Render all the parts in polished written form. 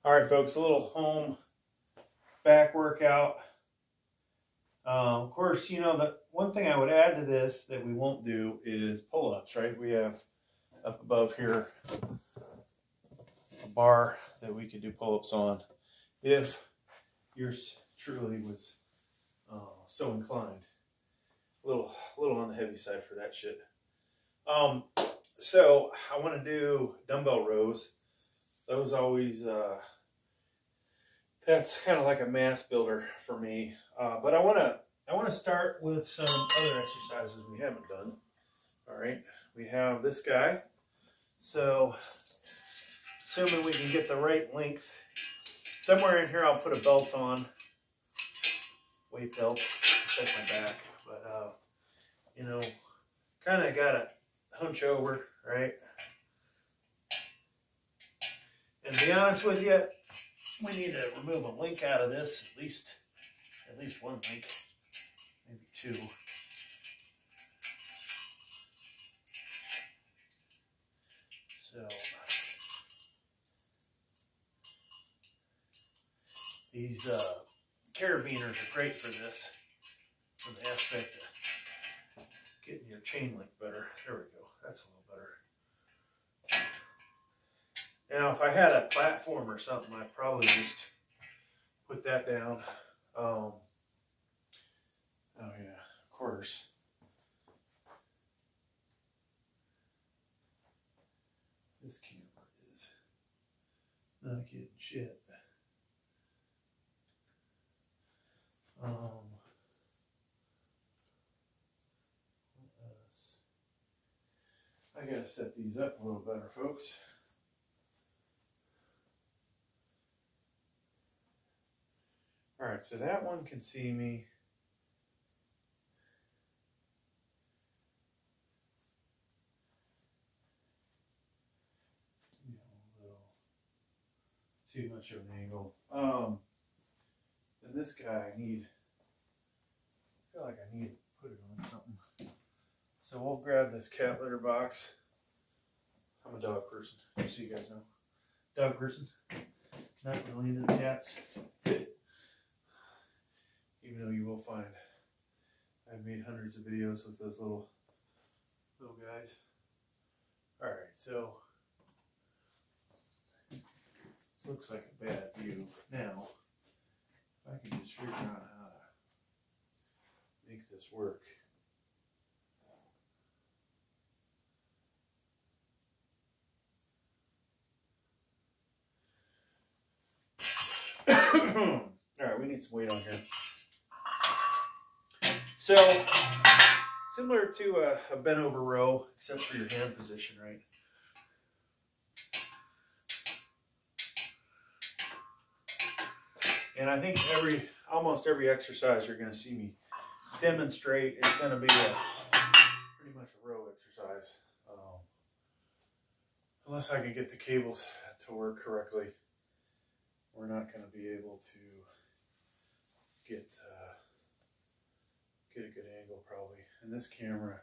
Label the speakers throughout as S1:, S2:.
S1: All right, folks, a little home back workout. Of course, you know, the one thing I would add to this that we won't do is pull-ups, right? We have up above here a bar that we could do pull-ups on if yours truly was so inclined. A little on the heavy side for that shit. So I want to do dumbbell rows. Those always, that's kind of like a mass builder for me. But I want to start with some other exercises we haven't done. All right, we have this guy. So assuming we can get the right length, somewhere in here I'll put a belt on, weight belt, protect my back. But you know, kind of got to hunch over, right? And to be honest with you, we need to remove a link out of this, at least one link, maybe two. So these carabiners are great for this, from the aspect of getting your chain link better. There we go. That's a little better. Now, if I had a platform or something, I'd probably just put that down. Oh yeah, of course. This camera is not getting shit. I gotta set these up a little better, folks. All right, so that one can see me. You know, a little too much of an angle. And this guy, I feel like I need to put it on something. So we'll grab this cat litter box. I'm a dog person, just so you guys know. Dog person. Not really into the cats. Even though you will find I've made hundreds of videos with those little guys. Alright, so this looks like a bad view. Now, if I can just figure out how to make this work. Alright, we need some weight on here. So, similar to a bent over row, except for your hand position, right? And I think almost every exercise you're going to see me demonstrate is going to be pretty much a row exercise. Unless I can get the cables to work correctly, we're not going to be able to get a good angle probably. And this camera,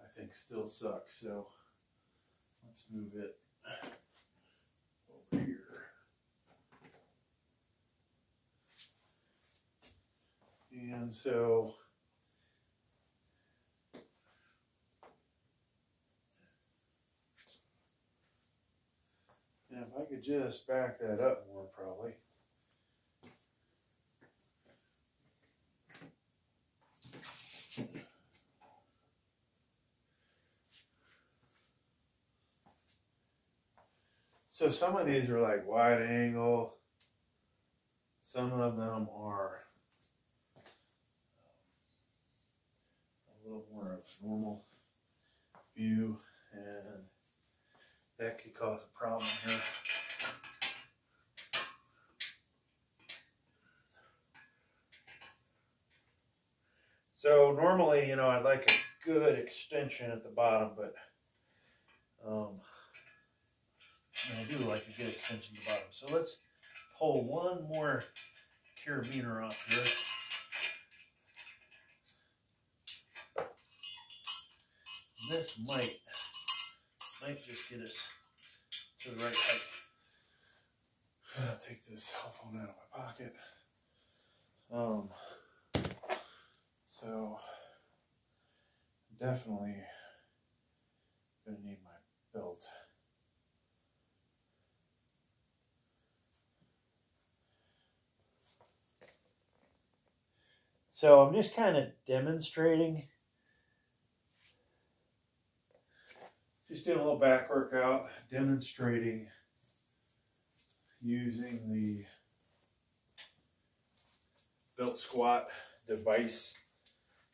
S1: I think, still sucks. So let's move it over here. And so now if I could just back that up more probably. So some of these are like wide angle, some of them are a little more of a normal view, and that could cause a problem here. So normally, you know, I'd like a good extension at the bottom, but I do like a good extension at the bottom. So let's pull one more carabiner off here. And this might just get us to the right height. I'll take this cell phone out of my pocket. So definitely gonna need my belt. So I'm just kind of demonstrating, just doing a little back workout, demonstrating using the belt squat device,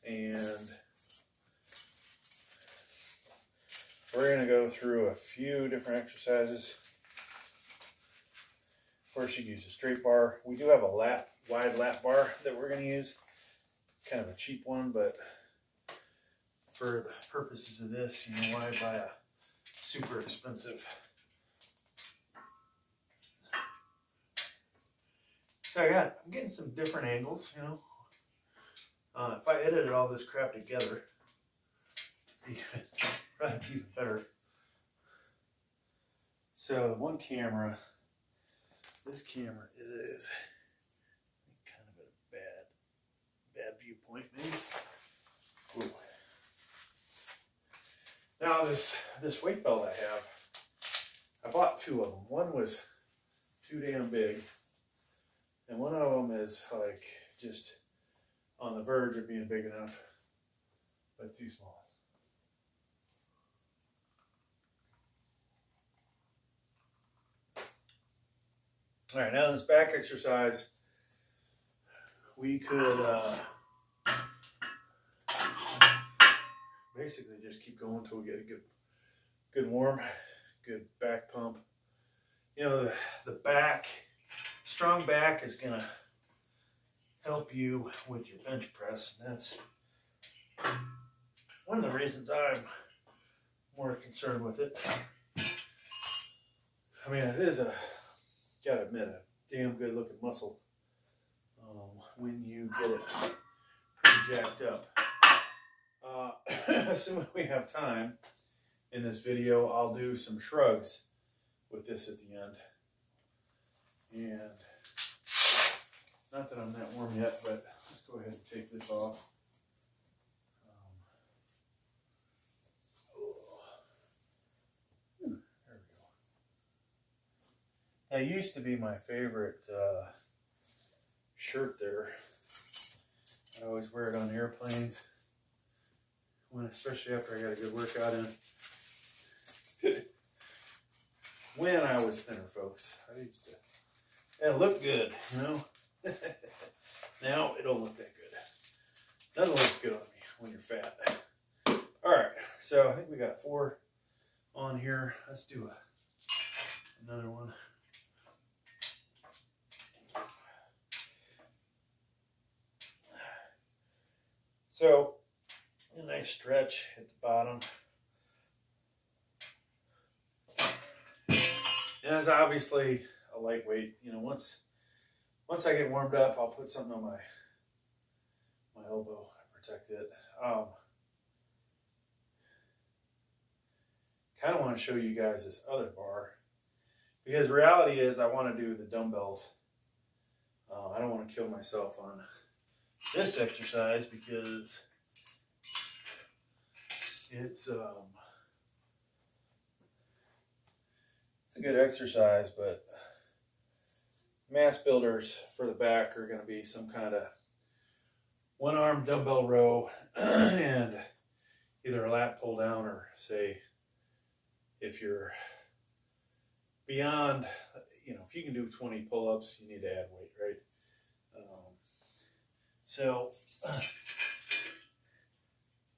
S1: and we're going to go through a few different exercises. Of course, you use a straight bar. We do have a wide lat bar that we're going to use, kind of a cheap one, but for the purposes of this, you know, why buy a super expensive? So I'm getting some different angles, you know. If I edited all this crap together, probably be even better. So one camera, this camera is kind of at a bad viewpoint, maybe. Ooh. Now this weight belt I bought two of them. One was too damn big, and one of them is like just on the verge of being big enough, but too small. All right, now this back exercise, we could basically just keep going until we get a good warm, good back pump. You know, the back, strong back is gonna help you with your bench press, and that's one of the reasons I'm more concerned with it. I mean, it is gotta admit, a damn good looking muscle when you get it pretty jacked up. Assuming we have time in this video, I'll do some shrugs with this at the end. And not that I'm that warm yet, but let's go ahead and take this off. There we go. That used to be my favorite shirt there. I always wear it on airplanes, especially after I got a good workout in. When I was thinner, folks, I used to. It looked good, you know. Now it don't look that good. Nothing looks good on me when you're fat. All right, so I think we got 4 on here. Let's do another one. So a nice stretch at the bottom. And it's obviously a lightweight. You know, once I get warmed up, I'll put something on my elbow and protect it. Kind of want to show you guys this other bar, because reality is I want to do the dumbbells. I don't want to kill myself on this exercise because it's a good exercise, but mass builders for the back are going to be some kind of one-arm dumbbell row and either a lat pull down, or say if you're beyond, you know, if you can do 20 pull-ups, you need to add weight, right? So,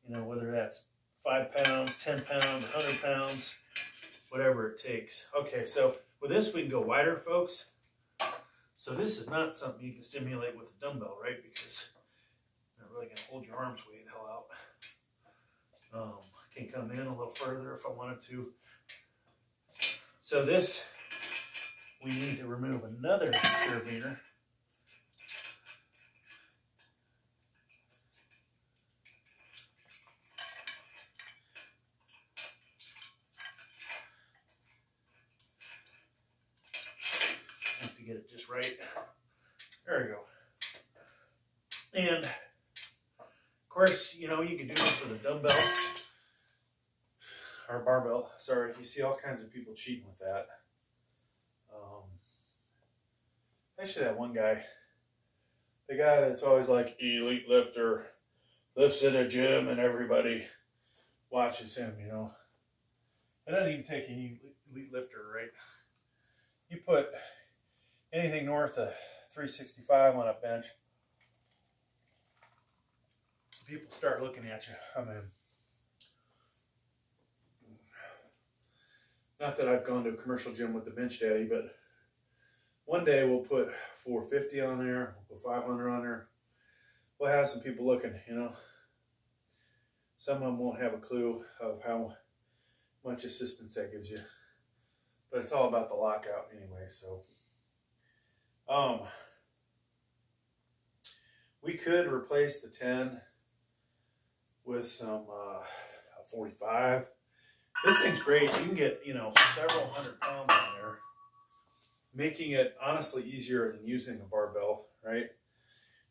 S1: you know, whether that's 5 pounds, 10 pounds, 100 pounds, whatever it takes. Okay, so with this we can go wider, folks. So this is not something you can stimulate with a dumbbell, right? Because you're not really going to hold your arms way the hell out. I can come in a little further if I wanted to. So this, we need to remove another carabiner. to get it just right. There we go. And of course, you know, you can do this with a dumbbell or barbell. Sorry, you see all kinds of people cheating with that. Actually, that one guy, the guy that's always like elite lifter, lifts in a gym and everybody watches him, you know. It doesn't even take any elite lifter, right? You put anything north of 365 on a bench, people start looking at you. I mean, not that I've gone to a commercial gym with the bench daddy, but one day we'll put 450 on there, we'll put 500 on there. We'll have some people looking, you know. Some of them won't have a clue of how much assistance that gives you. But it's all about the lockout anyway, so. We could replace the 10 with some 45. This thing's great. You can get, you know, several hundred pounds on there, making it honestly easier than using a barbell, right?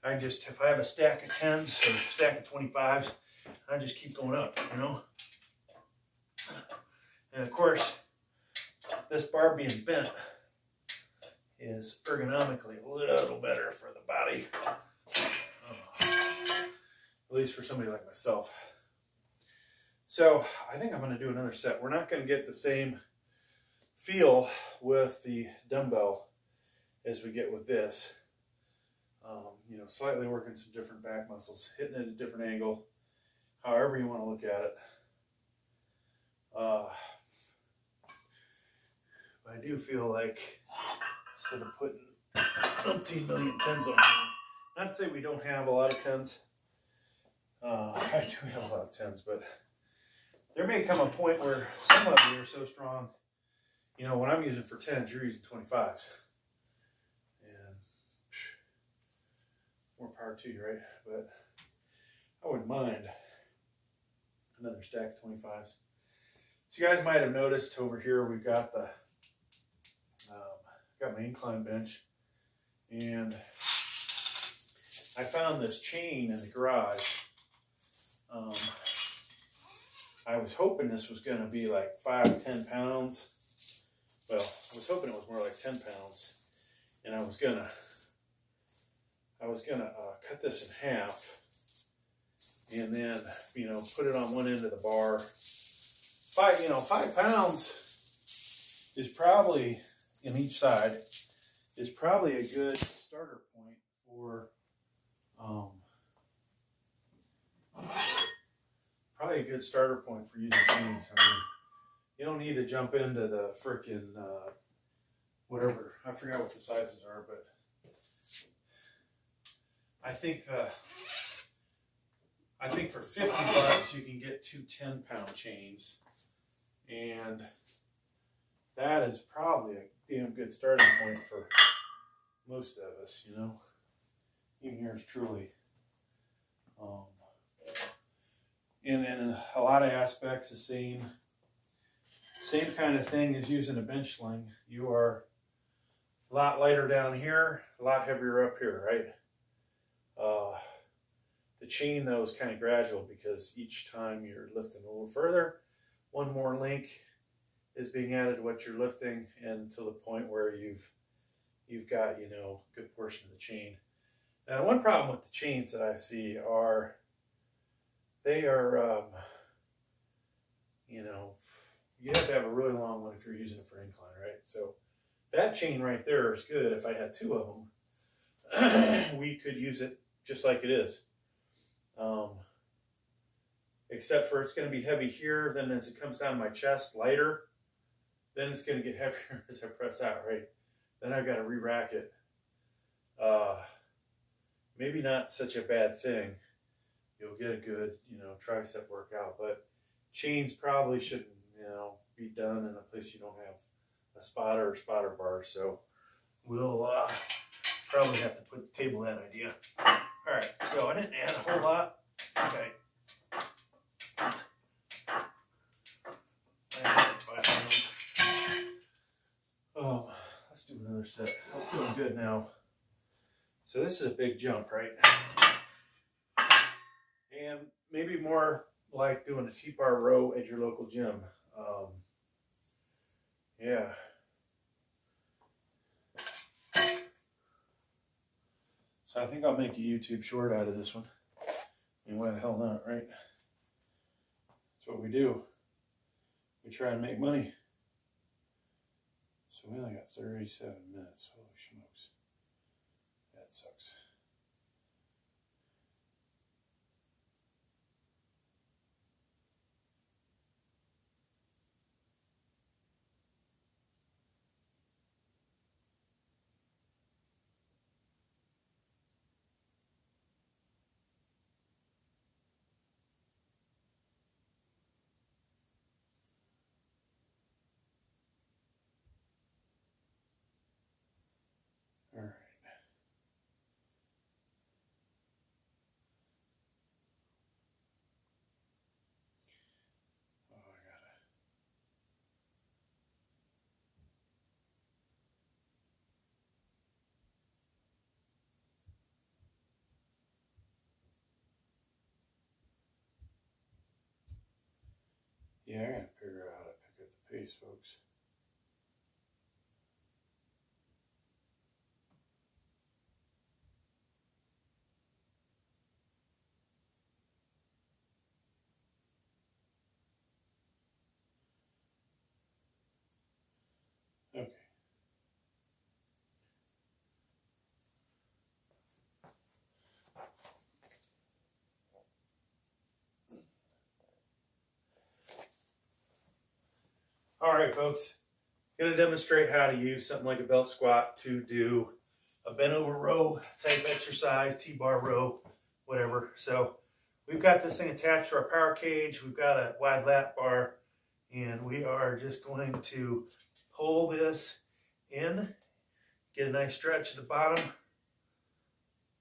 S1: I just, if I have a stack of 10s or a stack of 25s, I just keep going up, you know? And of course, this bar being bent is ergonomically a little better for the body. At least for somebody like myself. So I think I'm going to do another set. We're not going to get the same feel with the dumbbell as we get with this. You know, slightly working some different back muscles, hitting it at a different angle, however you want to look at it. But I do feel like instead of putting 15 million 10s on here, not to say we don't have a lot of 10s. I do have a lot of 10s, but there may come a point where some of you are so strong, you know, when I'm using for 10s, you're using 25s. And more power to you, right? But I wouldn't mind another stack of 25s. So you guys might have noticed over here we've got the got my incline bench, and I found this chain in the garage. I was hoping this was going to be like 5 to 10 pounds. Well, I was hoping it was more like 10 pounds, and I was gonna cut this in half, and then, you know, put it on one end of the bar. 5 pounds is probably in each side is probably a good starter point for using chains. I mean, you don't need to jump into the frickin' whatever. I forgot what the sizes are, but I think for $50 you can get 2 10-pound chains, and that is probably a damn good starting point for most of us, you know. Even yours truly. In a lot of aspects, the same kind of thing as using a bench sling. You are a lot lighter down here, a lot heavier up here, right? The chain, though, is kind of gradual because each time you're lifting a little further, one more link is being added to what you're lifting, and to the point where you've got, you know, a good portion of the chain. Now, one problem with the chains that I see are they are, you know, you have to have a really long one if you're using it for incline, right? So that chain right there is good. If I had 2 of them, we could use it just like it is. Except for it's going to be heavy here, then as it comes down my chest, lighter, then it's going to get heavier as I press out, right? Then I've got to re-rack it. Maybe not such a bad thing. You'll get a good, you know, tricep workout, but chains probably shouldn't, you know, be done in a place you don't have a spotter or spotter bar. So we'll probably have to table that idea. All right, so I didn't add a whole lot. Okay. I added 5 pounds. Let's do another shoulder set. I'm feeling good now. So this is a big jump, right? And maybe more like doing a T-bar row at your local gym. Yeah. So I think I'll make a YouTube short out of this one. And why the hell not, right? That's what we do. We try and make money. So we only got 37 minutes. Holy smokes. That sucks. All right. Oh, I gotta. Yeah, I gotta figure out how to pick up the pace, folks. Okay. All right, folks. I'm going to demonstrate how to use something like a belt squat to do a bent over row type exercise, T-bar row, whatever. So we've got this thing attached to our power cage. We've got a wide lat bar, and we are just going to pull this in, get a nice stretch at the bottom,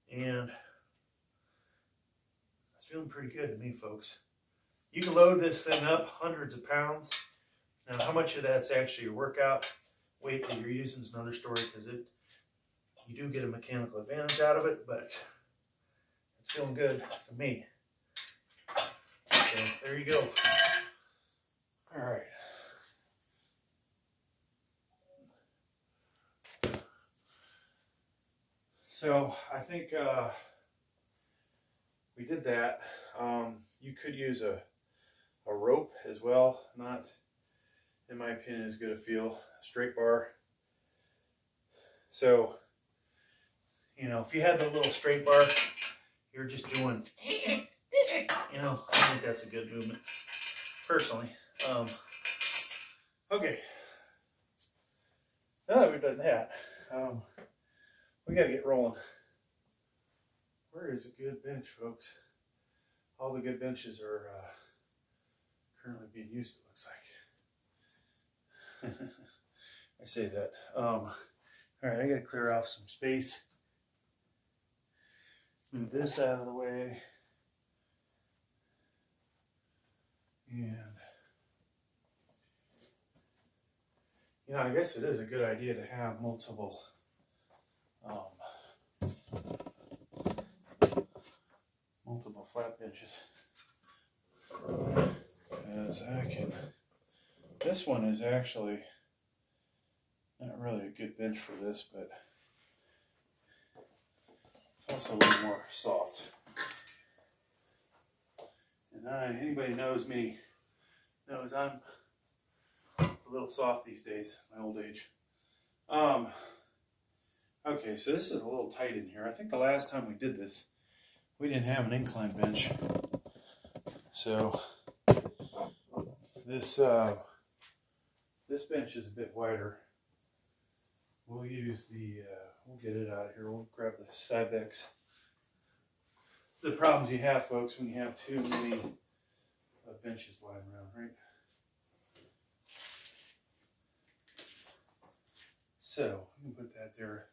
S1: and it's feeling pretty good to me, folks. You can load this thing up hundreds of pounds. Now, how much of that's actually your workout weight that you're using is another story, because you do get a mechanical advantage out of it, but it's feeling good to me. So there you go. All right. So I think we did that. You could use a rope as well. Not, in my opinion, as good a feel. Straight bar. So, you know, if you had the little straight bar, you're just doing, you know, I think that's a good movement, personally. Okay. Now that we've done that, we got to get rolling. Where is a good bench, folks? All the good benches are currently being used, it looks like. I say that. All right, I got to clear off some space. Move this out of the way. And, you know, I guess it is a good idea to have multiple flat benches. As I can, this one is actually not really a good bench for this, but it's also a little more soft. And anybody knows me knows I'm a little soft these days, my old age. Okay, so this is a little tight in here. I think the last time we did this, we didn't have an incline bench. So this this bench is a bit wider. We'll use the, we'll get it out of here. We'll grab the Cybex. It's the problems you have, folks, when you have too many benches lying around, right? So, we can put that there.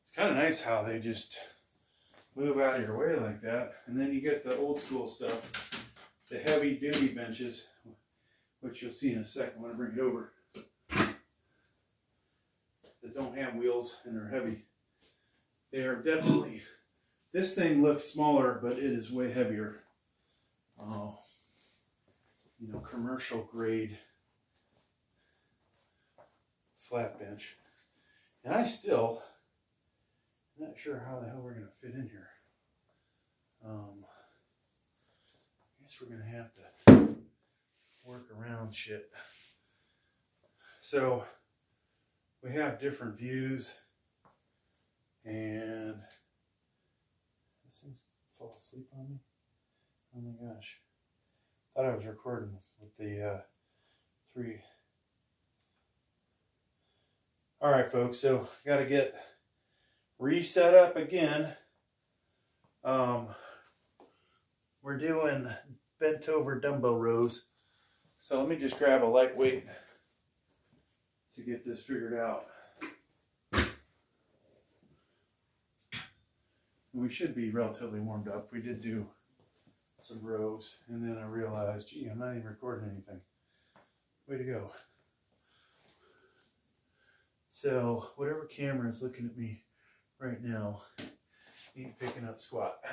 S1: It's kind of nice how they just move out of your way like that. And then you get the old school stuff, the heavy duty benches, which you'll see in a second when I bring it over. that don't have wheels and they're heavy. They are definitely, this thing looks smaller, but it is way heavier. You know, commercial grade flat bench. And I still, I'm not sure how the hell we're going to fit in here. I guess we're going to have to work around shit. So we have different views, and this seems to fall asleep on me. Oh my gosh. Thought I was recording with the three. Alright folks, so got to get reset up again. We're doing bent over dumbbell rows. So let me just grab a lightweight to get this figured out. We should be relatively warmed up. We did do some rows, and then I realized, gee, I'm not even recording anything. Way to go. So whatever camera is looking at me right now, ain't picking up squat.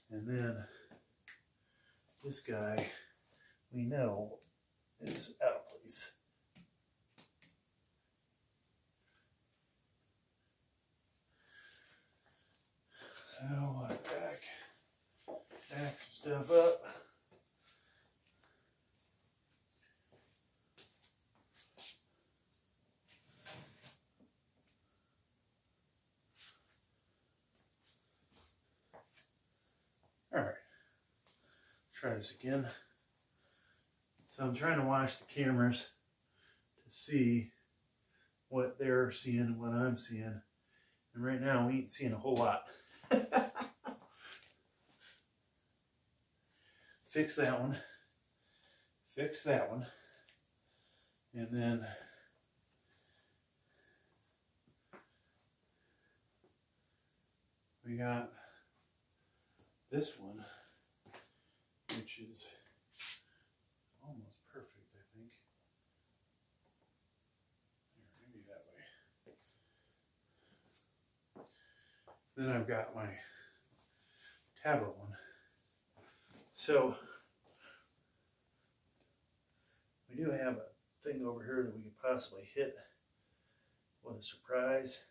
S1: And then this guy, we know, is out of place. So I'm back some stuff up. All right, try this again. So I'm trying to watch the cameras to see what they're seeing and what I'm seeing. And right now we ain't seeing a whole lot. Fix that one. Fix that one. And then we got this one, which is almost perfect, I think. Here, maybe that way. Then I've got my tablet one. So we do have a thing over here that we could possibly hit. What a surprise.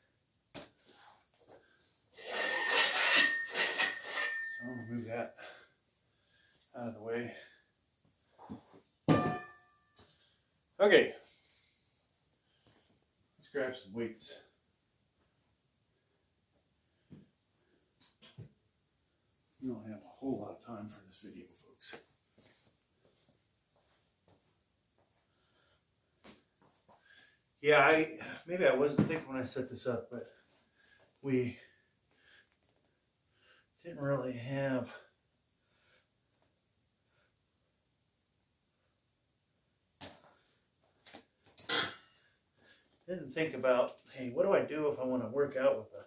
S1: So I'm going to move that out of the way. Okay. Let's grab some weights. We don't have a whole lot of time for this video, folks. Yeah, maybe I wasn't thinking when I set this up, but we didn't really have didn't think about, hey, what do I do if I want to work out with a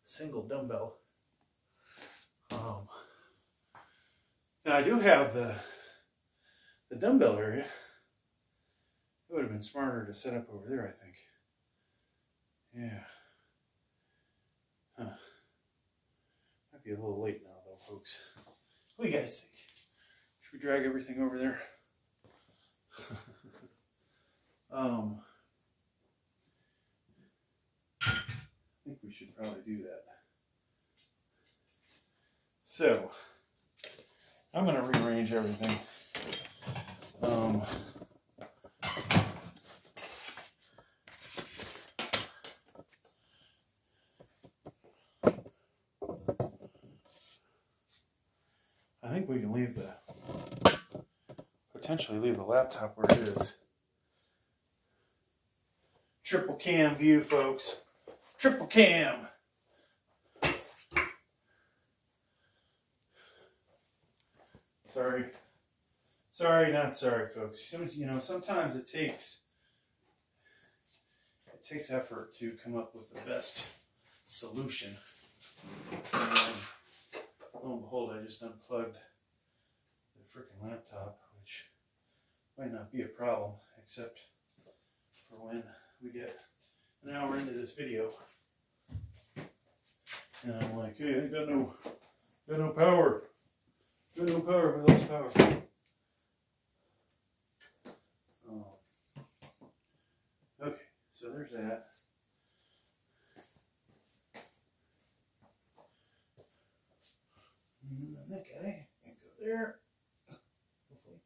S1: single dumbbell? Now I do have the dumbbell area. It would have been smarter to set up over there, I think. Yeah. Huh. Might be a little late now, though, folks. What do you guys think? Should we drag everything over there? I think we should probably do that. So, I'm going to rearrange everything. I think we can leave potentially leave the laptop where it is. Triple cam view, folks. Triple cam. Sorry, not sorry, folks. You know, sometimes it takes effort to come up with the best solution. And lo and behold, I just unplugged the freaking laptop, which might not be a problem, except for when we get Now we're into this video. And I'm like, hey, I got no power. Got no power, I lost power. Oh. Okay, so there's that. And then that guy can go there. Hopefully.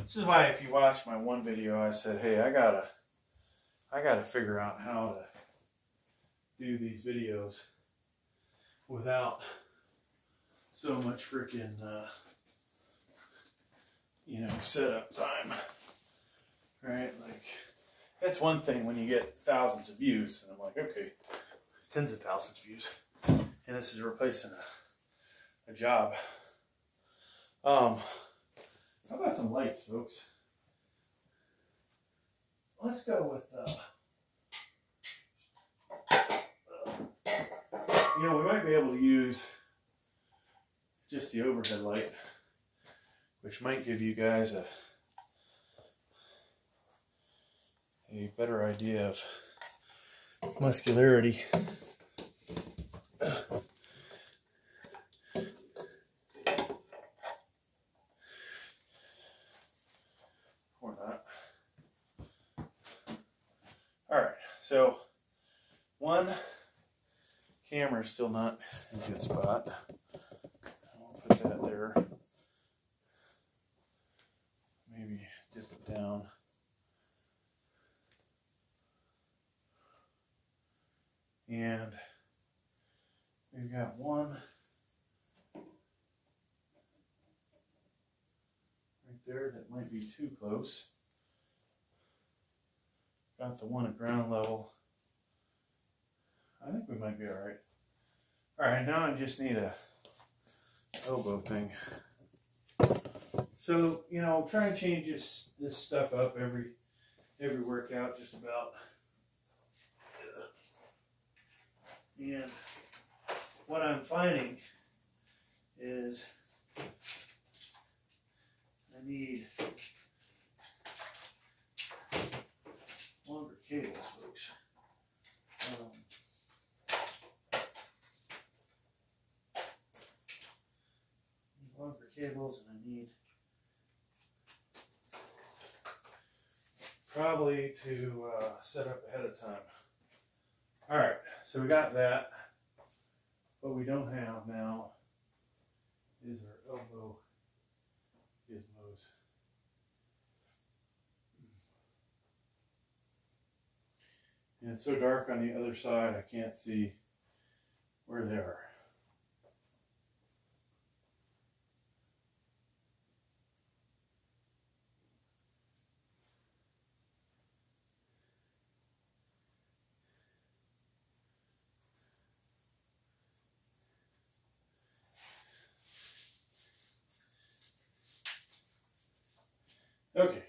S1: This is why if you watch my one video, I said, hey, I gotta figure out how to do these videos without so much freaking, you know, setup time, right? Like, that's one thing when you get thousands of views, and I'm like, okay, tens of thousands of views, and this is replacing a job. How about some lights, folks? Let's go with, you know, we might be able to use just the overhead light, which might give you guys a better idea of muscularity. Or not. Alright, so one camera is still not in a good spot. I'll put that there. Maybe dip it down. And we've got one right there that might be too close. Got the one at ground level. I think we might be alright. Alright, now I just need a elbow thing. So, you know, try and change this stuff up every workout just about. And what I'm finding is I need longer cables, folks. Longer cables, and I need probably to set up ahead of time. All right, so we got that. What we don't have now is our elbow gizmos. And it's so dark on the other side, I can't see where they are. Okay,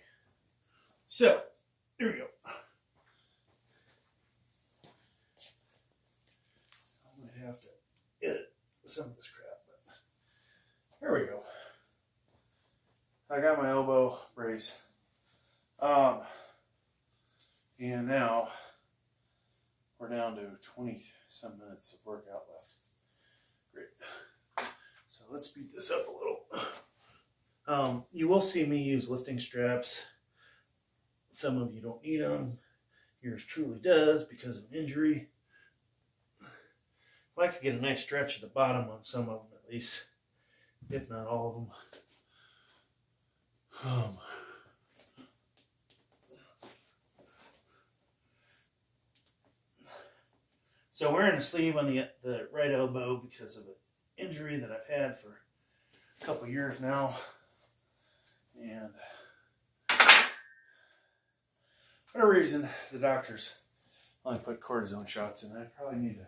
S1: so here we go. I might have to edit some of this crap, but here we go. I got my elbow brace. And now we're down to 20 some minutes of workout left. Great. So let's speed this up a little. You will see me use lifting straps. Some of you don't need them. Yours truly does because of injury. I like to get a nice stretch at the bottom on some of them at least, if not all of them. So wearing a sleeve on the right elbow because of an injury that I've had for a couple years now. And for whatever reason, the doctors only put cortisone shots in. I probably need to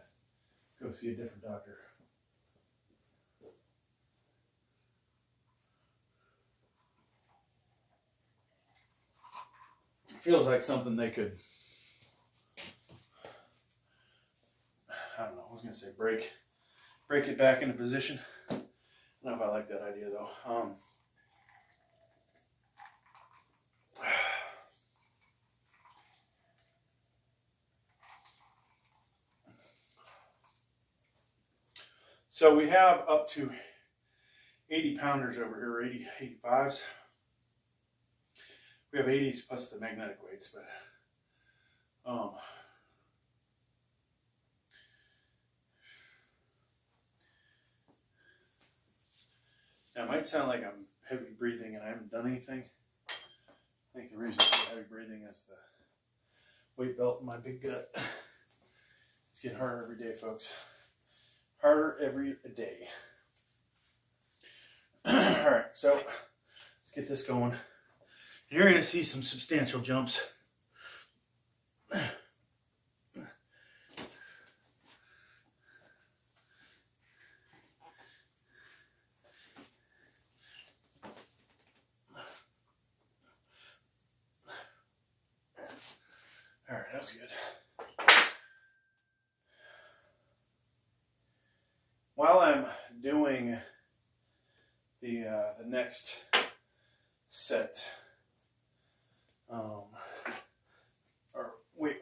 S1: go see a different doctor. It feels like something they could, I don't know, I was going to say break break it back into position. I don't know if I like that idea though. So we have up to 80 pounders over here, 80, 85s. We have 80s plus the magnetic weights, but now it might sound like I'm heavy breathing and I haven't done anything. I think the reason for heavy breathing is the weight belt in my big gut. It's getting harder every day, folks. Harder every day. Alright, so let's get this going. You're going to see some substantial jumps. Alright, that was good. While I'm doing the next set, or weight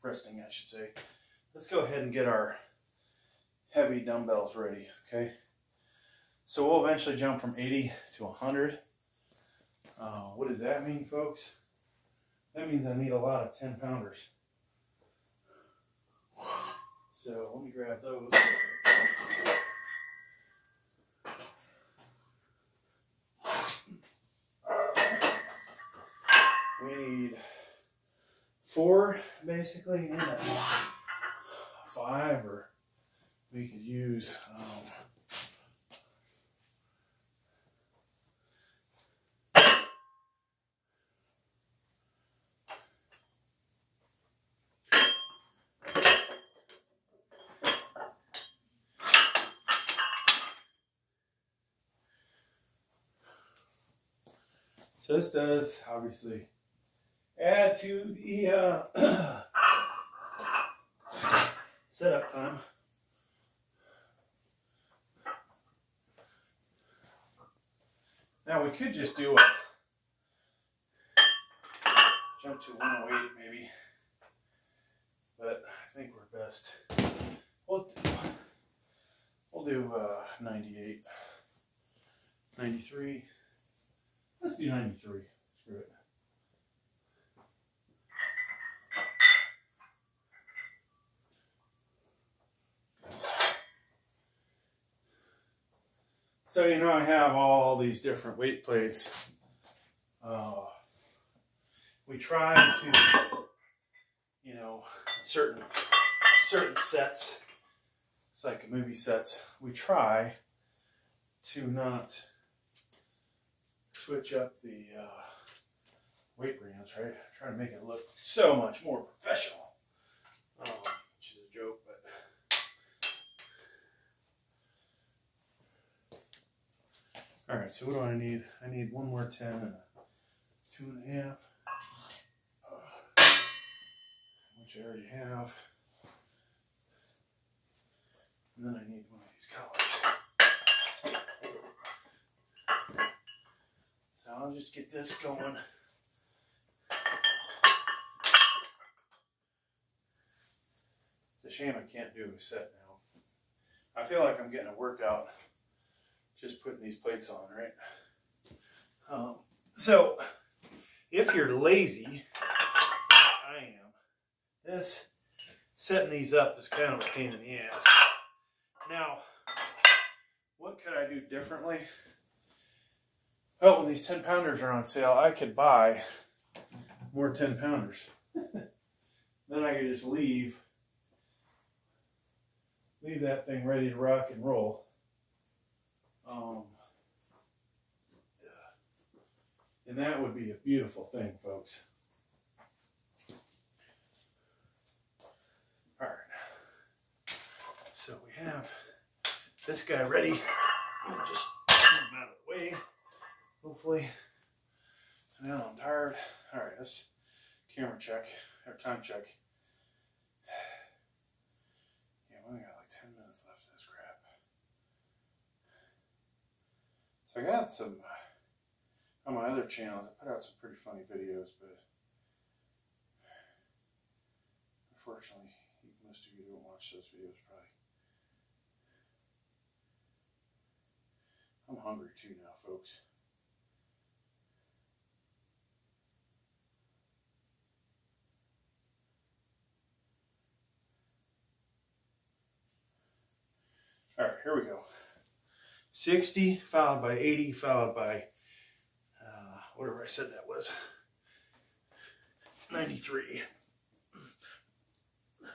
S1: resting, I should say, let's go ahead and get our heavy dumbbells ready, okay? So we'll eventually jump from 80 to 100. What does that mean, folks? That means I need a lot of 10 pounders. So let me grab those. We need 4 basically, and 5, or we could use so this does obviously add to the setup time. Now we could just do a jump to 108 maybe, but I think we're best. We'll do 98, 93. Let's do 93. Screw it. So, you know, I have all these different weight plates. We try to, you know, certain sets, it's like movie sets, we try to not switch up the weight bands, right? Try to make it look so much more professional, which is a joke, but all right, so what do I need? I need one more 10 and a 2.5, which I already have. And then I need one of these colors. So I'll just get this going. It's a shame I can't do a set now. I feel like I'm getting a workout just putting these plates on, right? So, if you're lazy, like I am, setting these up is kind of a pain in the ass. Now, what could I do differently? Well, when these 10 pounders are on sale, I could buy more 10 pounders. Then I could just leave that thing ready to rock and roll. And that would be a beautiful thing, folks. All right. So we have this guy ready. I'll just move him out of the way, hopefully. Now I'm tired. All right, let's camera check, or time check. Yeah, we only got like 10 minutes left of this crap. So I got some, on my other channels, I put out some pretty funny videos, but unfortunately, most of you don't watch those videos probably. I'm hungry too now, folks. All right, here we go. 60 followed by 80 followed by whatever I said that was. 93. All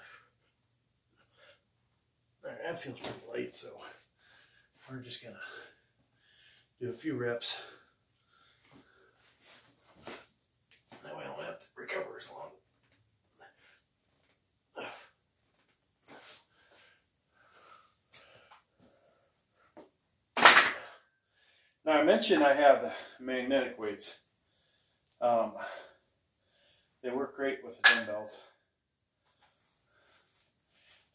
S1: right, that feels pretty light, so we're just gonna do a few reps. That way I don't have to recover as long. Now I mentioned I have the magnetic weights. They work great with the dumbbells.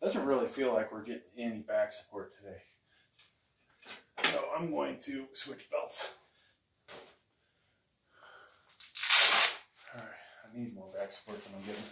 S1: Doesn't really feel like we're getting any back support today. So I'm going to switch belts. Alright, I need more back support than I'm getting.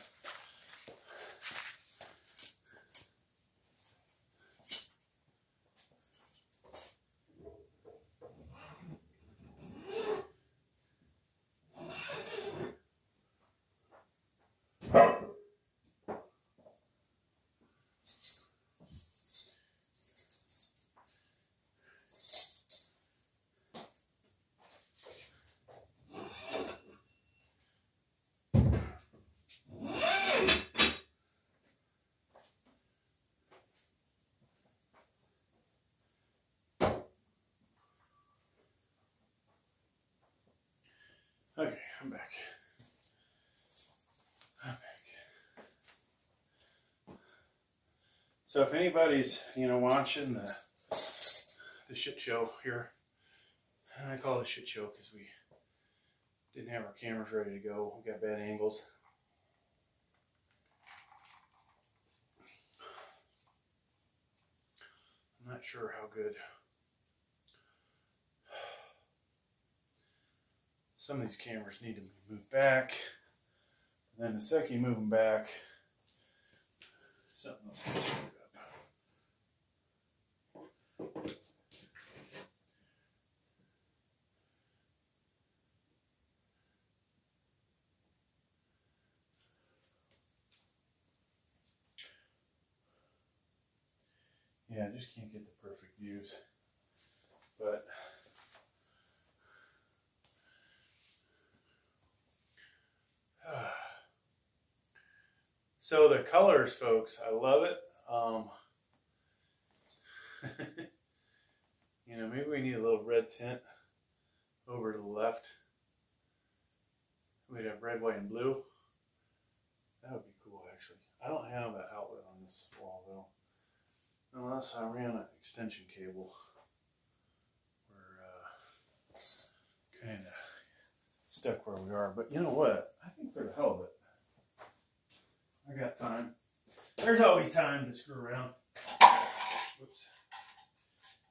S1: Okay, I'm back. So if anybody's, watching the shit show here, and I call it a shit show because we didn't have our cameras ready to go. We got bad angles. I'm not sure how good. Some of these cameras need to be moved back. And then the second you move them back, something else gets screwed up. Yeah, I just can't get the perfect views. But so the colors, folks, I love it. Maybe we need a little red tint over to the left. We'd have red, white, and blue. That would be cool, actually. I don't have an outlet on this wall, though. Unless I ran an extension cable. We're kind of stuck where we are. But you know what? I think for the hell of it, I got time. There's always time to screw around. Whoops.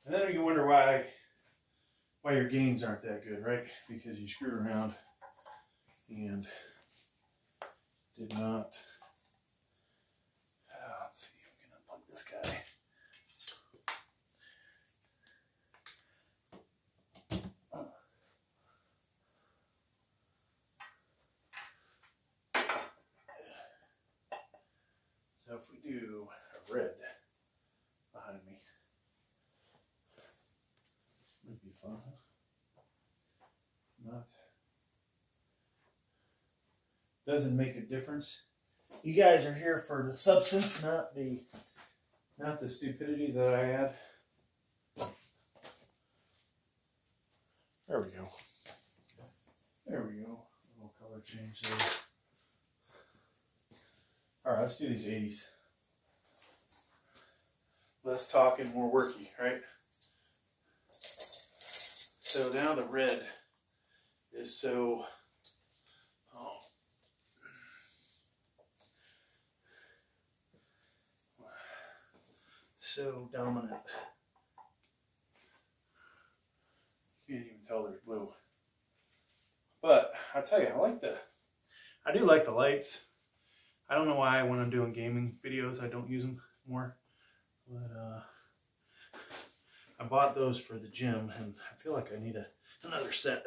S1: And then you wonder why your gains aren't that good, right? Because you screwed around and did not. Let's see if we can unplug this guy. So if we do a red behind me, would be fun. Not. Doesn't make a difference. You guys are here for the substance, not the stupidity that I had. There we go. There we go. A little color change there. All right, let's do these 80s. Less talking, more worky, right? So now the red is so dominant. And I'll tell you, I do like the lights. I don't know why when I'm doing gaming videos I don't use them more, but I bought those for the gym, and I feel like I need another set.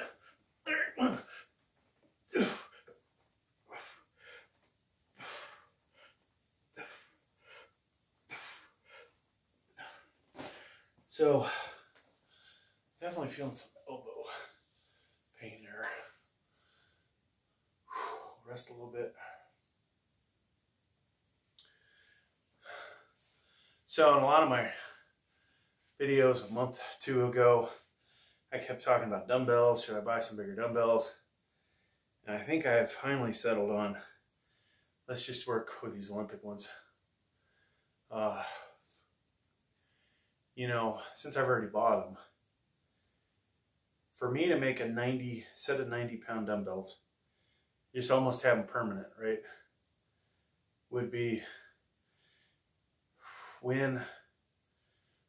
S1: So, definitely feeling some elbow pain there. Rest a little bit. So, in a lot of my videos a month or two ago, I kept talking about dumbbells. Should I buy some bigger dumbbells? And I think I've finally settled on, let's just work with these Olympic ones. You know, since I've already bought them, for me to make a set of 90-pound dumbbells, just almost have them permanent, right? Would be when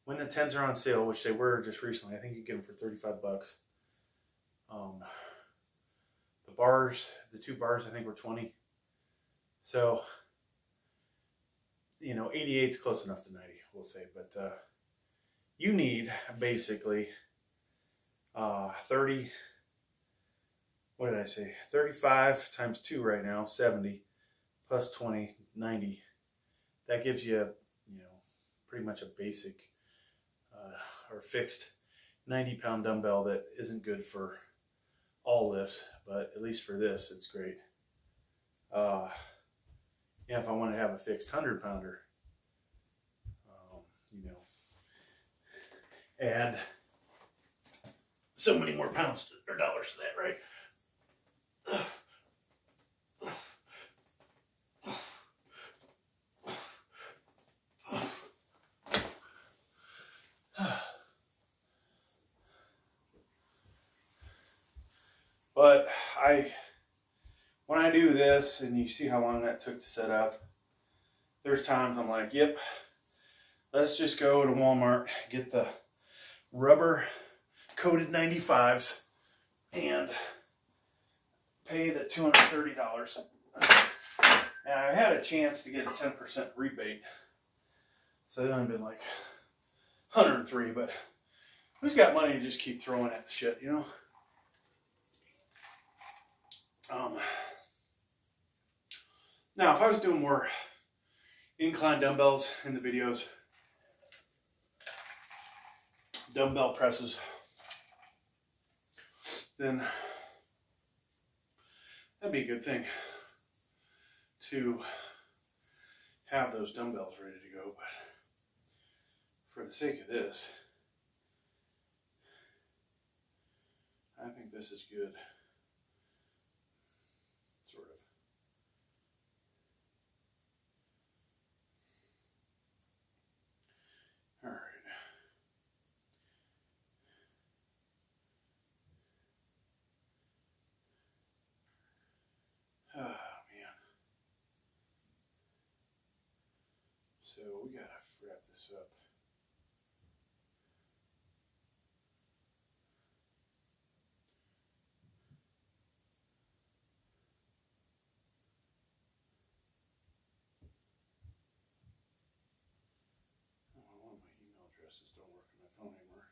S1: the 10s are on sale, which they were just recently. I think you get them for 35 bucks. The bars, the 2 bars, I think were 20. So, you know, 88 is close enough to 90, we'll say. But you need basically 30, what did I say? 35 times 2 right now, 70, plus 20, 90. That gives you, you know, pretty much a basic or fixed 90-pound dumbbell that isn't good for all lifts, but at least for this, it's great. Yeah, if I want to have a fixed 100-pounder, you know, add so many more pounds or dollars to that, right? But when I do this, and you see how long that took to set up, there's times I'm like, yep, let's just go to Walmart, get the rubber coated 95s and pay the $230. And I had a chance to get a 10% rebate, so it would have been like 103, but who's got money to just keep throwing at the shit, you know? Now, if I was doing more incline dumbbells in the videos, dumbbell presses, then that'd be a good thing to have those dumbbells ready to go. But for the sake of this, I think this is good. Sort of. All right. Oh, man. So we gotta wrap this up. Oh, one of my email addresses don't work on my phone anymore.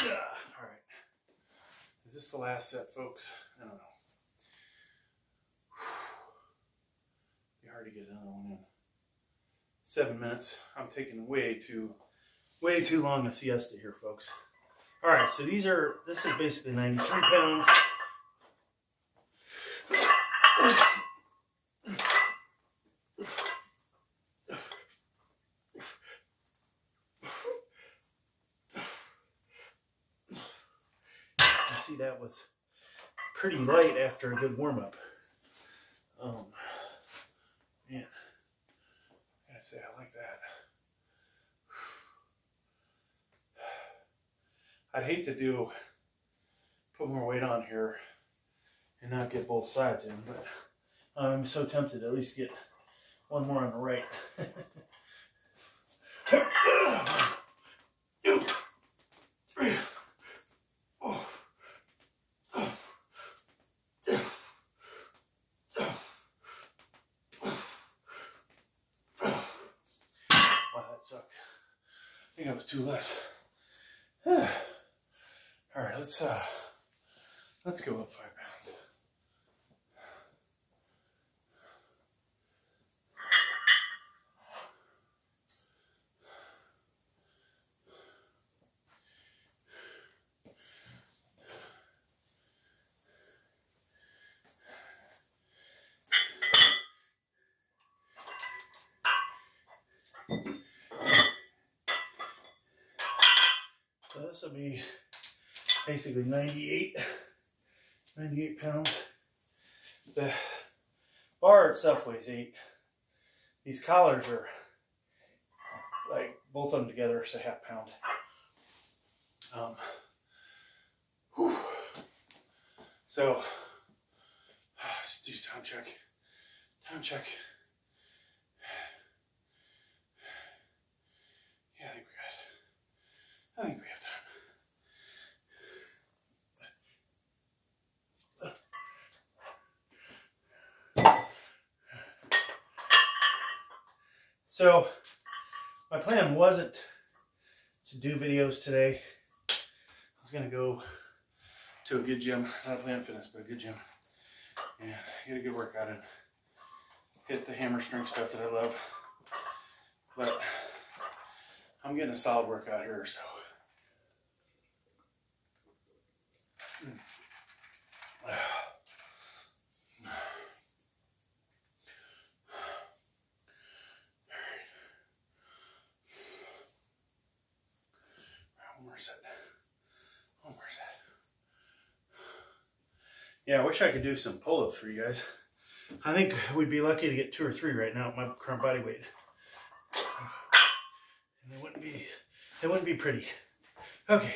S1: All right. Is this the last set, folks? I don't know. Be hard to get another one in. 7 minutes. I'm taking way too long a siesta here, folks. All right, so this is basically 93 pounds. see, that was pretty light after a good warm-up. Man, I gotta say, I like that. I'd hate to put more weight on here and not get both sides in, but I'm so tempted to at least get one more on the right. 1, 2, 3, 4. Wow, that sucked. I think that was 2 less. All right, let's go up 5 pounds. So this will be basically 98 pounds. The bar itself weighs 8. These collars are like both of them together, it's a ½ pound. So let's do time check. Time check. Yeah, I think we got. I think we have time. So my plan wasn't to do videos today. I was gonna go to a good gym, not a Planet Fitness, but a good gym, and get a good workout and hit the hammer strength stuff that I love. But I'm getting a solid workout here, so. Yeah, I wish I could do some pull-ups for you guys. I think we'd be lucky to get 2 or 3 right now at my current body weight. And they wouldn't be pretty. Okay.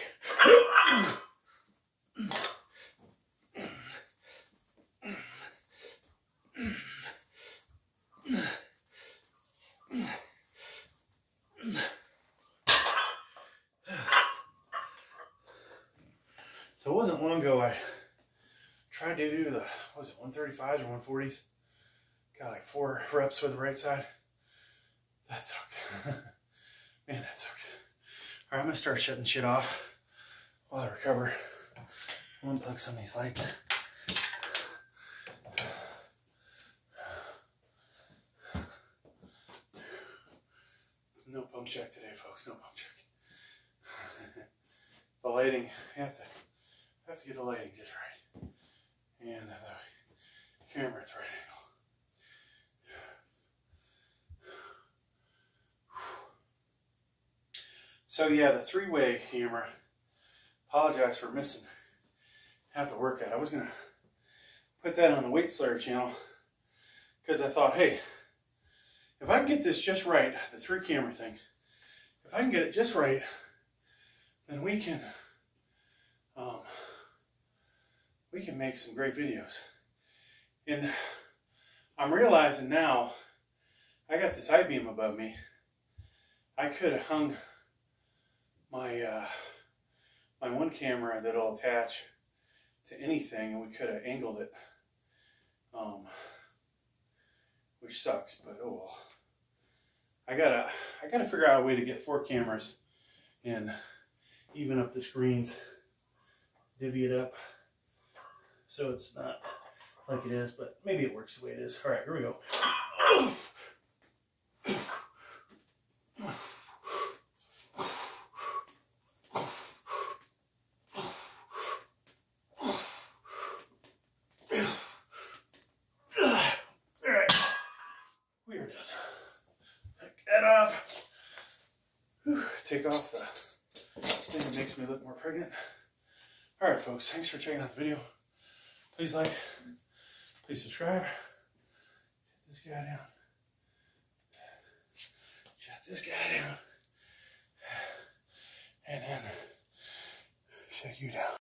S1: So it wasn't long ago I tried to do the, what was it, 135s or 140s? Got like 4 reps with the right side. That sucked. Man, that sucked. All right, I'm gonna start shutting shit off while I recover. I'm gonna unplug some of these lights. No pump check today, folks. No pump check. The lighting, you have to get the lighting just right. And the camera at the right angle. So yeah, the 3-way camera. Apologize for missing half the workout. I was gonna put that on the Weight Slayer channel because I thought, hey, if I can get this just right, the 3 camera thing, if I can get it just right, then we can make some great videos. And I'm realizing now, I got this I-beam above me. I could have hung my my one camera that'll attach to anything, and we could have angled it, which sucks, but oh well. I gotta figure out a way to get 4 cameras and even up the screens, divvy it up so it's not like it is, but maybe it works the way it is. All right, here we go. Take off the thing that makes me look more pregnant. All right, folks, thanks for checking out the video. Please like, please subscribe. Shut this guy down. Shut this guy down. And then shut you down.